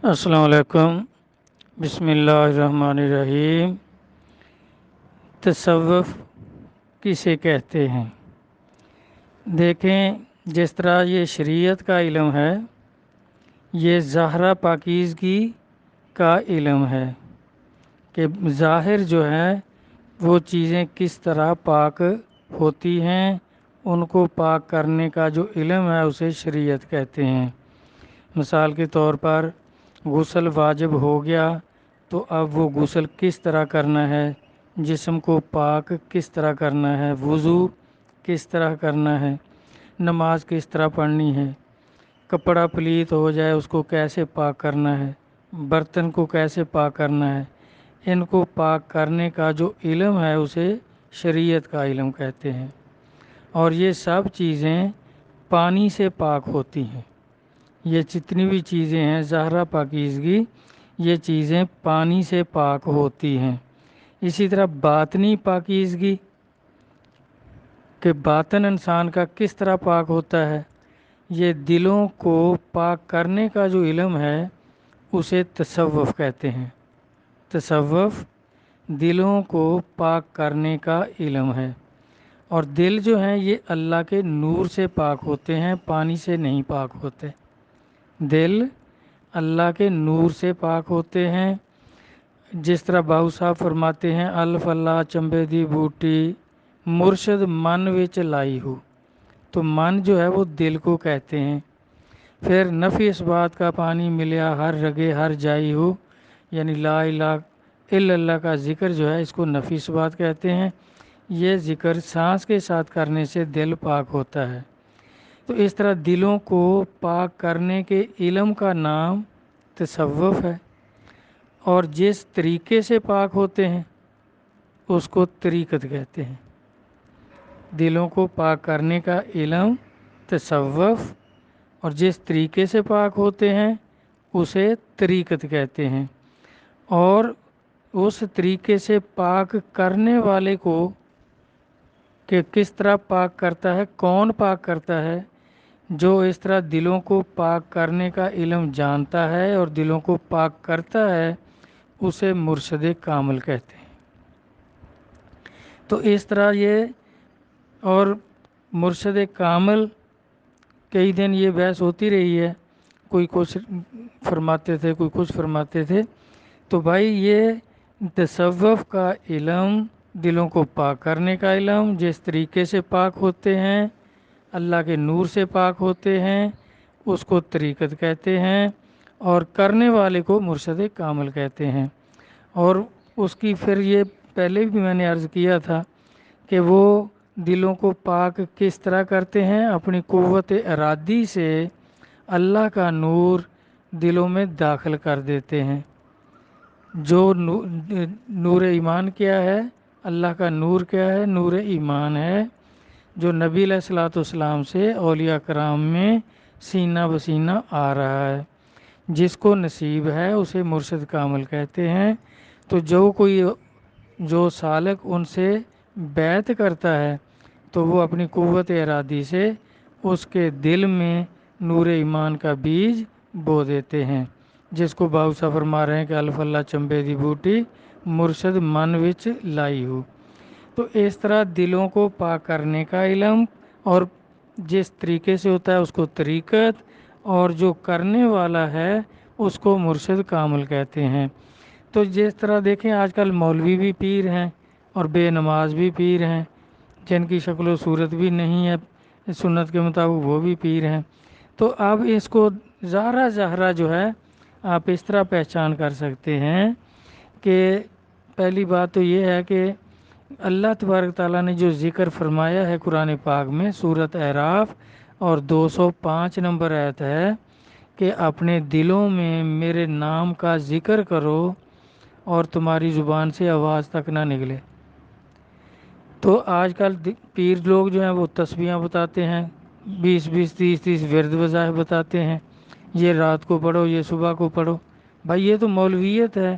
السلام علیکم۔ بسم اللہ الرحمن الرحیم۔ تصوف کسے کہتے ہیں؟ دیکھیں، جس طرح یہ شریعت کا علم ہے، یہ ظاہرہ پاکیزگی کا علم ہے کہ ظاہر جو ہے وہ چیزیں کس طرح پاک ہوتی ہیں، ان کو پاک کرنے کا جو علم ہے اسے شریعت کہتے ہیں۔ مثال کے طور پر غسل واجب ہو گیا تو اب وہ غسل کس طرح کرنا ہے، جسم کو پاک کس طرح کرنا ہے، وضو کس طرح کرنا ہے، نماز کس طرح پڑھنی ہے، کپڑا پلیت ہو جائے اس کو کیسے پاک کرنا ہے، برتن کو کیسے پاک کرنا ہے، ان کو پاک کرنے کا جو علم ہے اسے شریعت کا علم کہتے ہیں۔ اور یہ سب چیزیں پانی سے پاک ہوتی ہیں۔ یہ جتنی بھی چیزیں ہیں ظاہرہ پاکیزگی، یہ چیزیں پانی سے پاک ہوتی ہیں۔ اسی طرح باطنی پاکیزگی کہ باطن انسان کا کس طرح پاک ہوتا ہے، یہ دلوں کو پاک کرنے کا جو علم ہے اسے تصوف کہتے ہیں۔ تصوف دلوں کو پاک کرنے کا علم ہے، اور دل جو ہیں یہ اللہ کے نور سے پاک ہوتے ہیں، پانی سے نہیں پاک ہوتے۔ دل اللہ کے نور سے پاک ہوتے ہیں۔ جس طرح باؤ صاحب فرماتے ہیں، الف اللہ چنبے دی بوٹی مرشد من وچ لائی ہو، تو من جو ہے وہ دل کو کہتے ہیں۔ پھر نفی اس بات کا پانی ملیا ہر رگے ہر جائی ہو، یعنی لا الہ الا اللہ کا ذکر جو ہے اس کو نفی اس بات کہتے ہیں۔ یہ ذکر سانس کے ساتھ کرنے سے دل پاک ہوتا ہے۔ تو اس طرح دلوں کو پاک کرنے کے علم کا نام تصوف ہے، اور جس طریقے سے پاک ہوتے ہیں اس کو طریقت کہتے ہیں۔ دلوں کو پاک کرنے کا علم تصوف، اور جس طریقے سے پاک ہوتے ہیں اسے طریقت کہتے ہیں۔ اور اس طریقے سے پاک کرنے والے کو کہ کس طرح پاک کرتا ہے، کون پاک کرتا ہے، جو اس طرح دلوں کو پاک کرنے کا علم جانتا ہے اور دلوں کو پاک کرتا ہے اسے مرشد کامل کہتے ہیں۔ تو اس طرح یہ اور مرشد کامل کئی دن یہ بحث ہوتی رہی ہے، کوئی کچھ فرماتے تھے کوئی کچھ فرماتے تھے۔ تو بھائی یہ تصوف کا علم دلوں کو پاک کرنے کا علم، جس طریقے سے پاک ہوتے ہیں اللہ کے نور سے پاک ہوتے ہیں اس کو طریقت کہتے ہیں، اور کرنے والے کو مرشد کامل کہتے ہیں۔ اور اس کی پھر یہ پہلے بھی میں نے عرض کیا تھا کہ وہ دلوں کو پاک کس طرح کرتے ہیں، اپنی قوت ارادی سے اللہ کا نور دلوں میں داخل کر دیتے ہیں۔ جو نور ایمان کیا ہے، اللہ کا نور کیا ہے، نور ایمان ہے جو نبی علیہ الصلوۃ والسلام سے اولیاء کرام میں سینہ بسینہ آ رہا ہے۔ جس کو نصیب ہے اسے مرشد کامل کہتے ہیں۔ تو جو سالک ان سے بیعت کرتا ہے تو وہ اپنی قوت ارادی سے اس کے دل میں نور ایمان کا بیج بو دیتے ہیں، جس کو باؤ فرما رہے ہیں کہ الف اللہ چنبے دی بوٹی مرشد من وچ لائی ہو۔ تو اس طرح دلوں کو پاک کرنے کا علم، اور جس طریقے سے ہوتا ہے اس کو طریقت، اور جو کرنے والا ہے اس کو مرشد کامل کہتے ہیں۔ تو جس طرح دیکھیں آج کل مولوی بھی پیر ہیں اور بے نماز بھی پیر ہیں، جن کی شکل و صورت بھی نہیں ہے سنت کے مطابق وہ بھی پیر ہیں۔ تو اب اس کو ظاہرہ جو ہے آپ اس طرح پہچان کر سکتے ہیں کہ پہلی بات تو یہ ہے کہ اللہ تبارک تعالیٰ نے جو ذکر فرمایا ہے قرآن پاک میں سورۃ اعراف اور 205 نمبر آیت ہے کہ اپنے دلوں میں میرے نام کا ذکر کرو اور تمہاری زبان سے آواز تک نہ نکلے۔ تو آج کل پیر لوگ جو ہیں وہ تسبیحاں بتاتے ہیں، 20 30 ورد وظائف بتاتے ہیں، یہ رات کو پڑھو یہ صبح کو پڑھو۔ بھائی یہ تو مولویت ہے،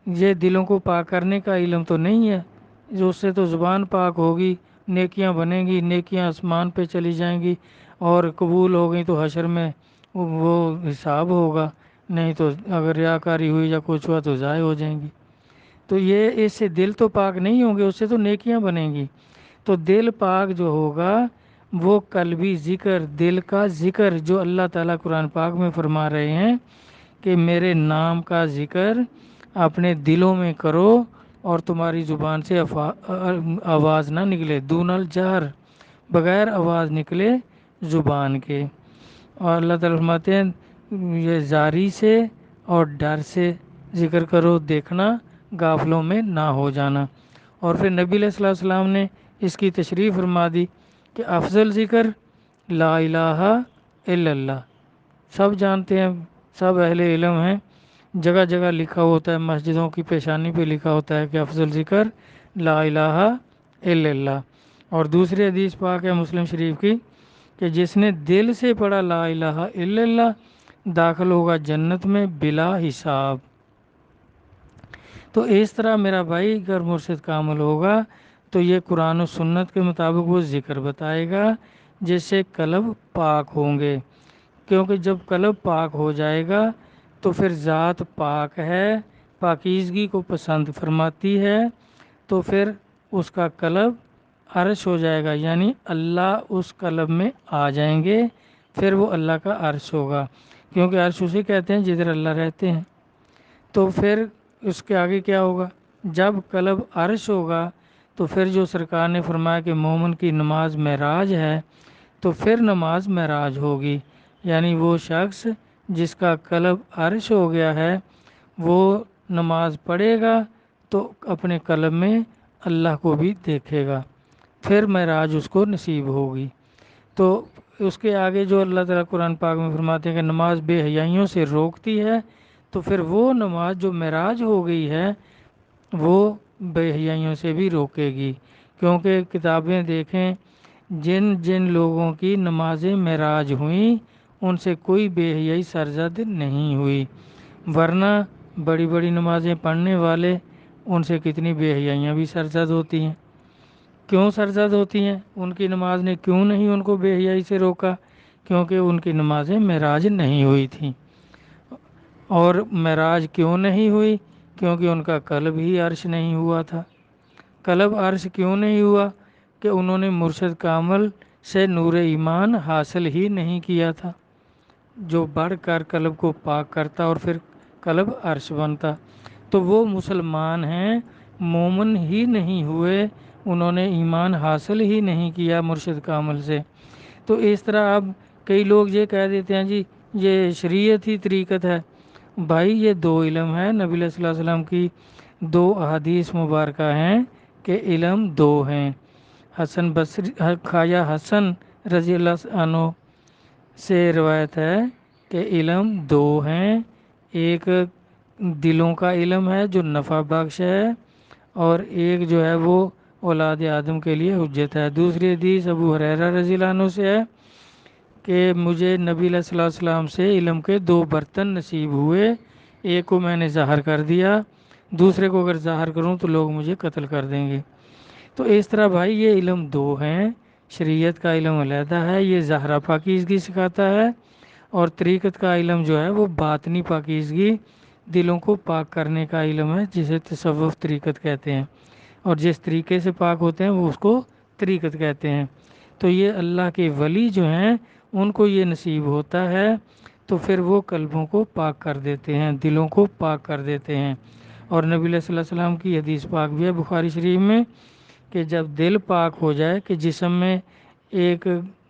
یہ دلوں کو پاک کرنے کا علم تو نہیں ہے۔ جو اس سے تو زبان پاک ہوگی، نیکیاں بنیں گی، نیکیاں آسمان پہ چلی جائیں گی، اور قبول ہو گئی تو حشر میں وہ حساب ہوگا، نہیں تو اگر ریاکاری ہوئی یا کچھ ہوا تو ضائع ہو جائیں گی۔ تو یہ اس سے دل تو پاک نہیں ہوں گے، اس سے تو نیکیاں بنیں گی۔ تو دل پاک جو ہوگا وہ قلبی ذکر، دل کا ذکر جو اللہ تعالیٰ قرآن پاک میں فرما رہے ہیں کہ میرے نام کا ذکر اپنے دلوں میں کرو اور تمہاری زبان سے آواز نہ نکلے، دون الجہر، بغیر آواز نکلے زبان کے۔ اور اللہ تعالیٰ فرماتے ہیں یہ زاری سے اور ڈر سے ذکر کرو، دیکھنا غافلوں میں نہ ہو جانا۔ اور پھر نبی علیہ الصلوۃ والسلام نے اس کی تشریح فرما دی کہ افضل ذکر لا الہ الا اللہ۔ سب جانتے ہیں، سب اہل علم ہیں، جگہ جگہ لکھا ہوتا ہے، مسجدوں کی پیشانی پہ لکھا ہوتا ہے کہ افضل ذکر لا الہ الا اللہ۔ اور دوسری حدیث پاک ہے مسلم شریف کی کہ جس نے دل سے پڑھا لا الہ الا اللہ داخل ہوگا جنت میں بلا حساب۔ تو اس طرح میرا بھائی اگر مرشد کامل ہوگا تو یہ قرآن و سنت کے مطابق وہ ذکر بتائے گا جس سے قلب پاک ہوں گے، کیونکہ جب قلب پاک ہو جائے گا تو پھر ذات پاک ہے، پاکیزگی کو پسند فرماتی ہے، تو پھر اس کا قلب عرش ہو جائے گا، یعنی اللہ اس قلب میں آ جائیں گے، پھر وہ اللہ کا عرش ہوگا، کیونکہ عرش اسے کہتے ہیں جدھر اللہ رہتے ہیں۔ تو پھر اس کے آگے کیا ہوگا؟ جب قلب عرش ہوگا تو پھر جو سرکار نے فرمایا کہ مومن کی نماز معراج ہے، تو پھر نماز معراج ہوگی، یعنی وہ شخص جس کا قلب عرش ہو گیا ہے وہ نماز پڑھے گا تو اپنے قلب میں اللہ کو بھی دیکھے گا، پھر معراج اس کو نصیب ہوگی۔ تو اس کے آگے جو اللہ تعالیٰ قرآن پاک میں فرماتے ہیں کہ نماز بے حیائیوں سے روکتی ہے، تو پھر وہ نماز جو معراج ہو گئی ہے وہ بے حیائیوں سے بھی روکے گی، کیونکہ کتابیں دیکھیں جن جن لوگوں کی نمازیں معراج ہوئیں ان سے کوئی بے حیائی سرزد نہیں ہوئی، ورنہ بڑی بڑی نمازیں پڑھنے والے ان سے کتنی بے حیائیاں بھی سرزد ہوتی ہیں۔ کیوں سرزد ہوتی ہیں؟ ان کی نماز نے کیوں نہیں ان کو بے حیائی سے روکا؟ کیونکہ ان کی نمازیں معراج نہیں ہوئی تھیں۔ اور معراج کیوں نہیں ہوئی؟ کیونکہ ان کا قلب ہی عرش نہیں ہوا تھا۔ قلب عرش کیوں نہیں ہوا؟ کہ انہوں نے مرشد کامل سے نور ایمان حاصل ہی نہیں کیا تھا، جو بڑھ کر قلب کو پاک کرتا اور پھر قلب عرش بنتا۔ تو وہ مسلمان ہیں، مومن ہی نہیں ہوئے، انہوں نے ایمان حاصل ہی نہیں کیا مرشد کامل سے۔ تو اس طرح اب کئی لوگ یہ کہہ دیتے ہیں جی یہ شریعت ہی طریقت ہے۔ بھائی یہ دو علم ہے، نبی علیہ الصلوۃ والسلام کی دو احادیث مبارکہ ہیں کہ علم دو ہیں۔ حسن بصری خواجہ حسن رضی اللہ عنہ سے روایت ہے کہ علم دو ہیں، ایک دلوں کا علم ہے جو نفع بخش ہے، اور ایک جو ہے وہ اولاد آدم کے لیے حجت ہے۔ دوسری حدیث ابو ہریرہ رضی اللہ عنہ سے ہے کہ مجھے نبی علیہ الصلوۃ والسلام سے علم کے دو برتن نصیب ہوئے، ایک کو میں نے ظاہر کر دیا، دوسرے کو اگر ظاہر کروں تو لوگ مجھے قتل کر دیں گے۔ تو اس طرح بھائی یہ علم دو ہیں، شریعت کا علم علیحدہ ہے، یہ ظاہرہ پاکیزگی سکھاتا ہے، اور طریقت کا علم جو ہے وہ باطنی پاکیزگی، دلوں کو پاک کرنے کا علم ہے، جسے تصوف طریقت کہتے ہیں، اور جس طریقے سے پاک ہوتے ہیں وہ اس کو طریقت کہتے ہیں۔ تو یہ اللہ کے ولی جو ہیں ان کو یہ نصیب ہوتا ہے، تو پھر وہ قلبوں کو پاک کر دیتے ہیں، دلوں کو پاک کر دیتے ہیں۔ اور نبی علیہ الصلوۃ والسلام کی حدیث پاک بھی ہے بخاری شریف میں کہ جب دل پاک ہو جائے، کہ جسم میں ایک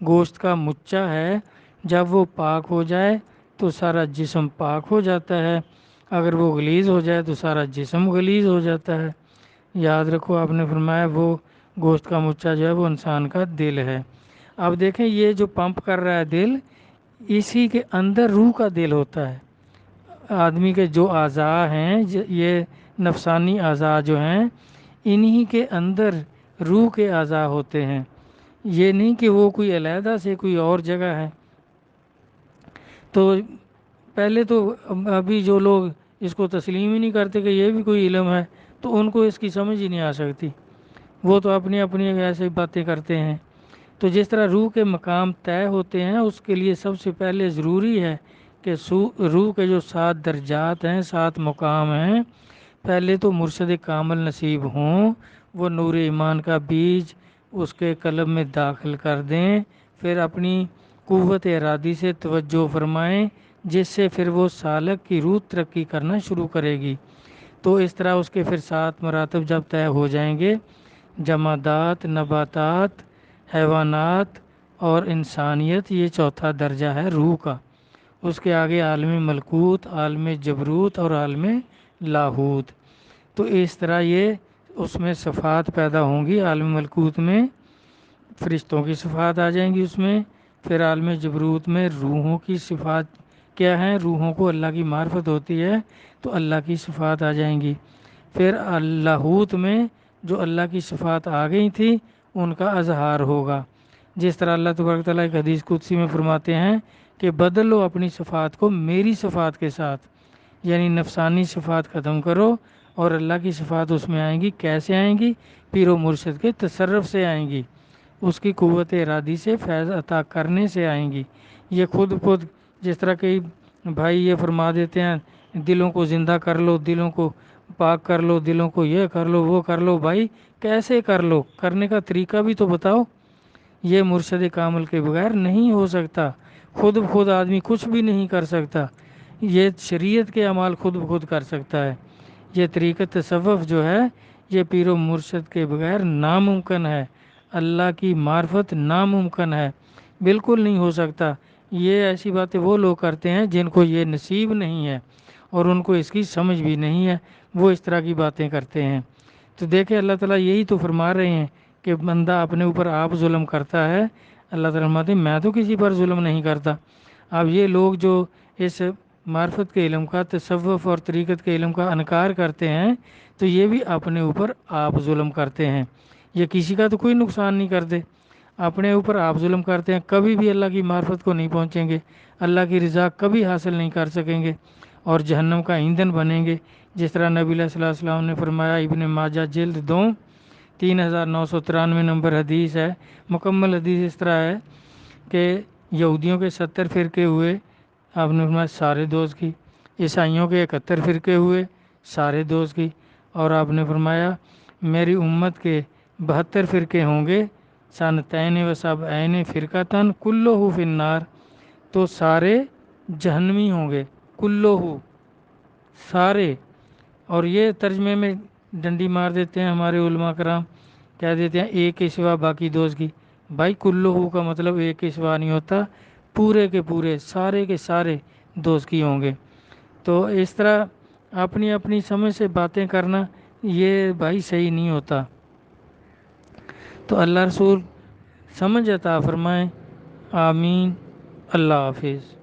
گوشت کا مچا ہے، جب وہ پاک ہو جائے تو سارا جسم پاک ہو جاتا ہے، اگر وہ غلیظ ہو جائے تو سارا جسم غلیظ ہو جاتا ہے۔ یاد رکھو آپ نے فرمایا وہ گوشت کا مچا جو ہے وہ انسان کا دل ہے۔ اب دیکھیں یہ جو پمپ کر رہا ہے دل، اسی کے اندر روح کا دل ہوتا ہے۔ آدمی کے جو اعضاء ہیں یہ نفسانی اعضاء جو ہیں انہی کے اندر روح کے اعضاء ہوتے ہیں، یہ نہیں کہ وہ کوئی علیحدہ سے کوئی اور جگہ ہے۔ تو پہلے تو ابھی جو لوگ اس کو تسلیم ہی نہیں کرتے کہ یہ بھی کوئی علم ہے تو ان کو اس کی سمجھ ہی نہیں آ سکتی، وہ تو اپنی اپنی ایسے باتیں کرتے ہیں۔ تو جس طرح روح کے مقام طے ہوتے ہیں، اس کے لیے سب سے پہلے ضروری ہے کہ روح کے جو 7 درجات ہیں، 7 مقام ہیں، پہلے تو مرشد کامل نصیب ہوں، وہ نور ایمان کا بیج اس کے قلب میں داخل کر دیں، پھر اپنی قوت ارادی سے توجہ فرمائیں، جس سے پھر وہ سالک کی روح ترقی کرنا شروع کرے گی۔ تو اس طرح اس کے پھر 7 مراتب جب طے ہو جائیں گے، جمادات، نباتات، حیوانات اور انسانیت، یہ چوتھا درجہ ہے روح کا۔ اس کے آگے عالم ملکوت، عالم جبروت اور عالم لاہوت۔ تو اس طرح یہ اس میں صفات پیدا ہوں گی۔ عالم ملکوت میں فرشتوں کی صفات آ جائیں گی اس میں، پھر عالم جبروت میں روحوں کی صفات کیا ہیں، روحوں کو اللہ کی معرفت ہوتی ہے تو اللہ کی صفات آ جائیں گی۔ پھر لاہوت میں جو اللہ کی صفات آ گئی تھی ان کا اظہار ہوگا، جس طرح اللہ تبارک تعالیٰ ایک حدیث قدسی میں فرماتے ہیں کہ بدل لو اپنی صفات کو میری صفات کے ساتھ، یعنی نفسانی صفات ختم کرو اور اللہ کی صفات اس میں آئیں گی۔ کیسے آئیں گی؟ پیر و مرشد کے تصرف سے آئیں گی، اس کی قوت ارادی سے، فیض عطا کرنے سے آئیں گی۔ یہ خود جس طرح کئی بھائی یہ فرما دیتے ہیں دلوں کو زندہ کر لو، دلوں کو پاک کر لو، دلوں کو یہ کر لو وہ کر لو، بھائی کیسے کر لو؟ کرنے کا طریقہ بھی تو بتاؤ۔ یہ مرشد کامل کے بغیر نہیں ہو سکتا، خود آدمی کچھ بھی نہیں کر سکتا، یہ شریعت کے اعمال خود کر سکتا ہے۔ یہ طریقہ تصوف جو ہے یہ پیر و مرشد کے بغیر ناممکن ہے، اللہ کی معرفت ناممکن ہے، بالکل نہیں ہو سکتا۔ یہ ایسی باتیں وہ لوگ کرتے ہیں جن کو یہ نصیب نہیں ہے اور ان کو اس کی سمجھ بھی نہیں ہے، وہ اس طرح کی باتیں کرتے ہیں۔ تو دیکھیں اللہ تعالیٰ یہی تو فرما رہے ہیں کہ بندہ اپنے اوپر آپ ظلم کرتا ہے، اللہ تعالیٰ فرماتے ہیں میں تو کسی پر ظلم نہیں کرتا۔ اب یہ لوگ جو اس معرفت کے علم کا، تصوف اور طریقت کے علم کا انکار کرتے ہیں تو یہ بھی اپنے اوپر آپ ظلم کرتے ہیں، یہ کسی کا تو کوئی نقصان نہیں کرتے، اپنے اوپر آپ ظلم کرتے ہیں، کبھی بھی اللہ کی معرفت کو نہیں پہنچیں گے، اللہ کی رضا کبھی حاصل نہیں کر سکیں گے اور جہنم کا ایندھن بنیں گے، جس طرح نبی صلی اللہ علیہ وسلم نے فرمایا۔ ابن ماجہ جلد 2 3993 نمبر حدیث ہے، مکمل حدیث اس طرح ہے کہ یہودیوں کے 70 فرقے ہوئے، آپ نے فرمایا سارے دوست کی، عیسائیوں کے 71 فرقے ہوئے، سارے دوست کی، اور آپ نے فرمایا میری امت کے 72 فرقے ہوں گے، سنتین و سبعین فرقتن کلہ فی النار، تو سارے جہنمی ہوں گے، کلہ سارے۔ اور یہ ترجمے میں ڈنڈی مار دیتے ہیں ہمارے علماء کرام، کہہ دیتے ہیں ایک کے سوا باقی دوست کی، بھائی کلہ کا مطلب ایک کے سوا نہیں ہوتا، پورے کے پورے، سارے کے سارے دوست کی ہوں گے۔ تو اس طرح اپنی اپنی سمجھ سے باتیں کرنا یہ بھائی صحیح نہیں ہوتا۔ تو اللہ رسول سمجھ عطا فرمائیں، آمین، اللہ حافظ۔